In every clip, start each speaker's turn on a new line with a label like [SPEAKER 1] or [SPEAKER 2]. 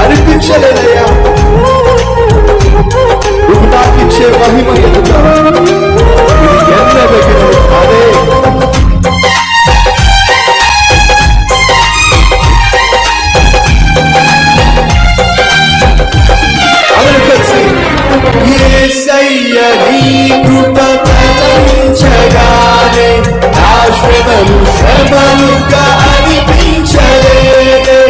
[SPEAKER 1] అనిపించలేదయ్యా. నువ్వు నాకిచ్చే మహిమ ఎదుట ఎన్నదగినది కాదే. అందరూ కలిసి యేసయ్య నీ కృప తలంచగానే నా శ్రమలు శ్రమలుగా అనిపించలేదే.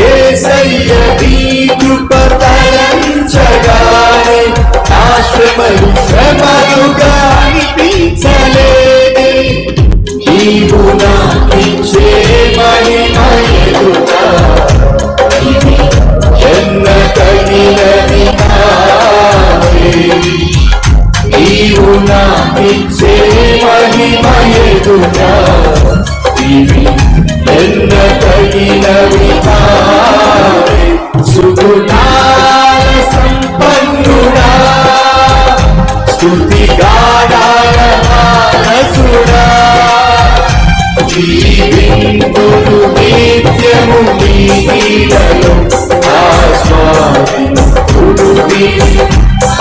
[SPEAKER 1] యేసయ్య నీ కృప తలంచగానే నా శ్రమలు శ్రమలుగా అనిపించలేదే. నీవు నాకిచ్చే మహిమ ఎదుట ఎన్నదగినది కాదే. నీవు నాకిచ్చే మహిమ ఎదుట ఇవి ఎన్నదగినవి కాదే. సుగుణాల సంపన్నుడా, స్తుతిగానాల వారసుడా, జీవింతుడు నిత్యము నీ నీడలో ఆస్వాదింతుడు నీ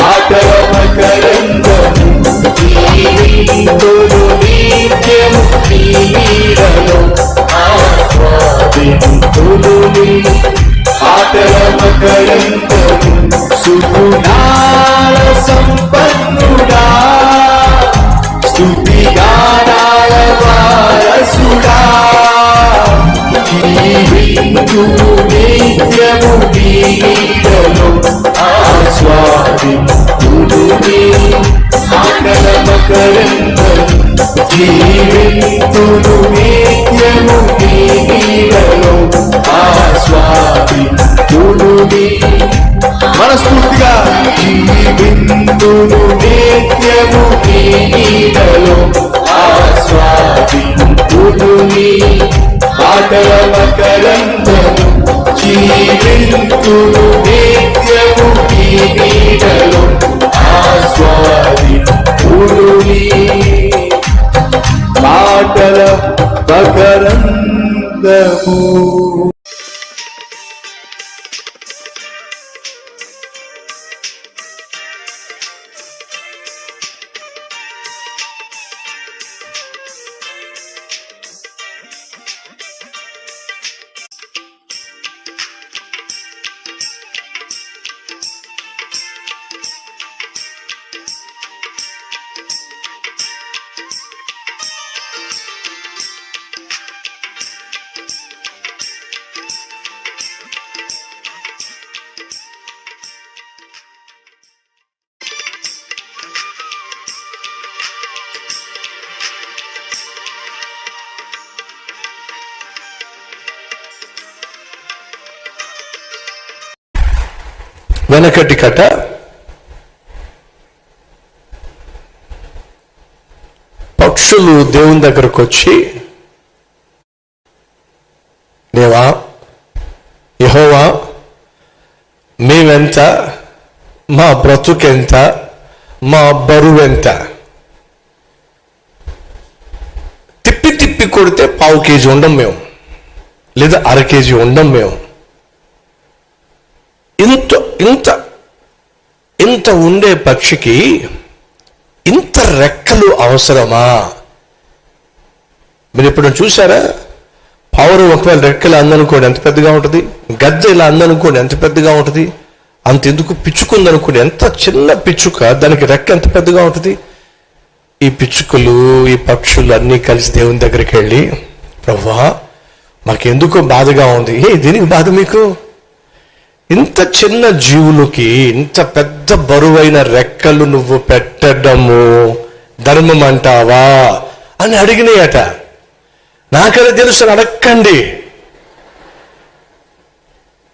[SPEAKER 1] ఆటల మకరందము. జీవింతుడు నిత్యము నీ నీడలో ఆస్వాదింతుడు నీ ఆటల మకరందము. సుగుణాల సంపన్నుడా, స్తుతిగానాల వారసుడా, జీవింతుడు నిత్యము నీ నీడలో ఆస్వాదింతుడు నీ ఆటల మకరందము. జీవింతుడు నిత్యము నీ నీడలో ఆస్వాదింతుడు నీ మనస్ఫూర్తిగా. జీవింతుడు నిత్యము నీ నీడలో ఆస్వాదింతుడు నీ ఆటల మకరందము. జీవింతుడు నిత్యము నీ నీడలో ఆస్వాదింతుడు నీ ఆటల మకరందము. వెనకటి కథ. పక్షులు దేవుని దగ్గరకు వచ్చి, దేవా యెహోవా, మేమెంత, మా బ్రతుకెంత, మా బరువెంత? తిప్పి తిప్పి కొడితే 1/2 కేజీ ఉండం మేము, లేదా 1/2 కేజీ ఉండం మేము. ఇంత ఇంత ఇంత ఉండే పక్షికి ఇంత రెక్కలు అవసరమా? మీరు ఎప్పుడు చూసారా? పావురం ఒకవేళ రెక్కలు అందనుకోండి ఎంత పెద్దగా ఉంటుంది, గద్దె ఇలా అందనుకోండి ఎంత పెద్దగా ఉంటుంది, అంతెందుకు పిచ్చుకుందనుకోండి, ఎంత చిన్న పిచ్చుక దానికి రెక్క ఎంత పెద్దగా ఉంటుంది. ఈ పిచ్చుకలు ఈ పక్షులు అన్నీ కలిసి దేవుని దగ్గరికి వెళ్ళి, ప్రభువా మాకెందుకో బాధగా ఉంది. దీనికి బాధ మీకు? ఇంత చిన్న జీవులకి ఇంత పెద్ద బరువైన రెక్కలు నువ్వు పెట్టడము ధర్మం అంటావా అని అడిగినాయట. నాకది తెలుసు, అడక్కండి.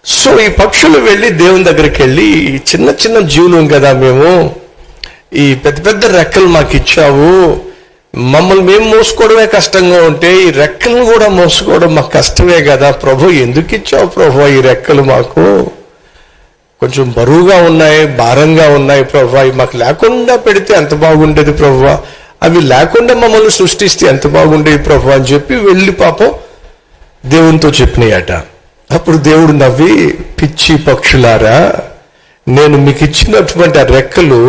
[SPEAKER 1] సో ఈ పక్షులు వెళ్ళి దేవుని దగ్గరికి వెళ్ళి, చిన్న చిన్న జీవులు కదా మేము, ఈ పెద్ద పెద్ద రెక్కలు మాకు ఇచ్చావు, మమ్మల్ని మేము మోసుకోవడమే కష్టంగా ఉంటే ఈ రెక్కలను కూడా మోసుకోవడం మాకు కష్టమే కదా ప్రభు, ఎందుకు ఇచ్చావు ప్రభు ఈ రెక్కలు? మాకు కొంచెం బరువుగా ఉన్నాయి, భారంగా ఉన్నాయి ప్రభు, అవి మాకు లేకుండా పెడితే ఎంత బాగుండేది ప్రభు, అవి లేకుండా మమ్మల్ని సృష్టిస్తే ఎంత బాగుండేది ప్రభు అని చెప్పి వెళ్ళి పాపం దేవునితో చెప్పినాయట. అప్పుడు దేవుడు నవ్వి, పిచ్చి పక్షులారా, నేను మీకు ఇచ్చినటువంటి ఆ రెక్కలు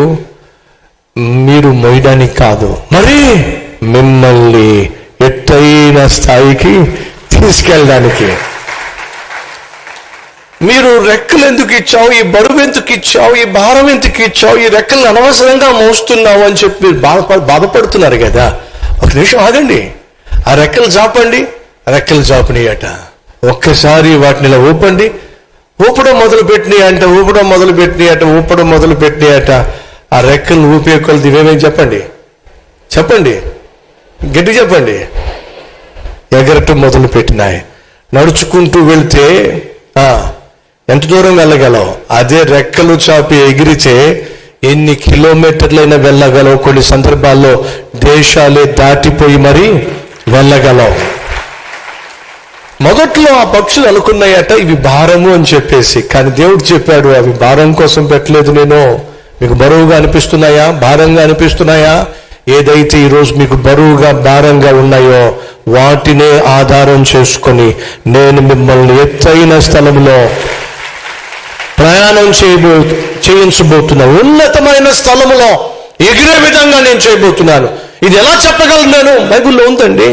[SPEAKER 1] మీరు మోయడానికి కాదు, మరి మిమ్మల్ని ఎత్తైన స్థాయికి తీసుకెళ్ళడానికి. మీరు రెక్కలు ఎందుకు ఇచ్చావు, ఈ బరువు ఎందుకు ఇచ్చావు, ఈ భారం ఎందుకు ఇచ్చావు, ఈ రెక్కలు అనవసరంగా మోస్తున్నావు అని చెప్పి మీరు బాధపడుతున్నారు కదా. ఒక నిమిషం ఆగండి. ఆ రెక్కలు చాపండి. రెక్కలు చాపనియట. ఒక్కసారి వాటిని ఇలా ఊపండి. ఊపడం మొదలు పెట్టినాయట. ఆ రెక్కలు ఊపే కొలది ఇవేమేమి చెప్పండి గట్టి చెప్పండి. ఎగరటం మొదలు పెట్టినాయి. నడుచుకుంటూ వెళ్తే ఎంత దూరం వెళ్ళగలవు? అదే రెక్కలు చాపి ఎగిరితే ఎన్ని కిలోమీటర్లైనా వెళ్ళగలవు. కొన్ని సందర్భాల్లో దేశాలే దాటిపోయి మరి వెళ్ళగలవు. మొదట్లో ఆ పక్షులు అనుకున్నాయట ఇవి భారము అని చెప్పేసి. కానీ దేవుడు చెప్పాడు, అవి భారం కోసం పెట్టలేదు నేను. మీకు బరువుగా అనిపిస్తున్నాయా, భారంగా అనిపిస్తున్నాయా? ఏదైతే ఈరోజు మీకు బరువుగా భారంగా ఉన్నాయో వాటినే ఆధారం చేసుకొని నేను మిమ్మల్ని ఎత్తైన స్థలంలో ప్రయాణం చేయించబోతున్నా. ఉన్నతమైన స్థలములో ఎగిరే విధంగా నేను చేయబోతున్నాను. ఇది ఎలా చెప్పగలను నేను? బైబిల్లో ఉందండి.